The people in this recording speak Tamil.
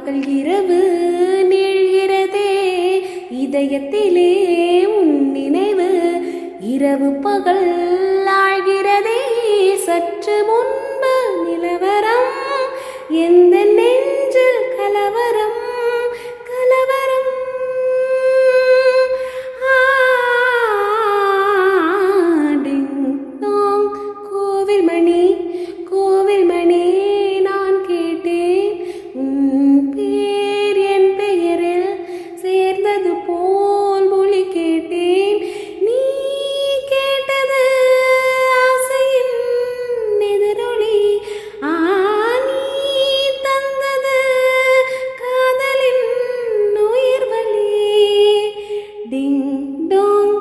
பகல் இரவு நீழ்கிறதே, இதயத்திலே உன் நினைவு இரவு பகல் ஆழ்கிறதே. சற்று முன்பு நிலவரம், எந்த நெஞ்சில் கலவரம் கலவரம். டிங் டாங், கோவில் மணி கோவில் மணி, நான் கேட்டேன் உன் பேர் என் பெயரில் சேர்ந்தது போல் மொழி கேட்டேன். நீ கேட்டது ஆசையின் எதிரொலி, நீ தந்தது காதலின் உயிர் வலி. டிங் டாங்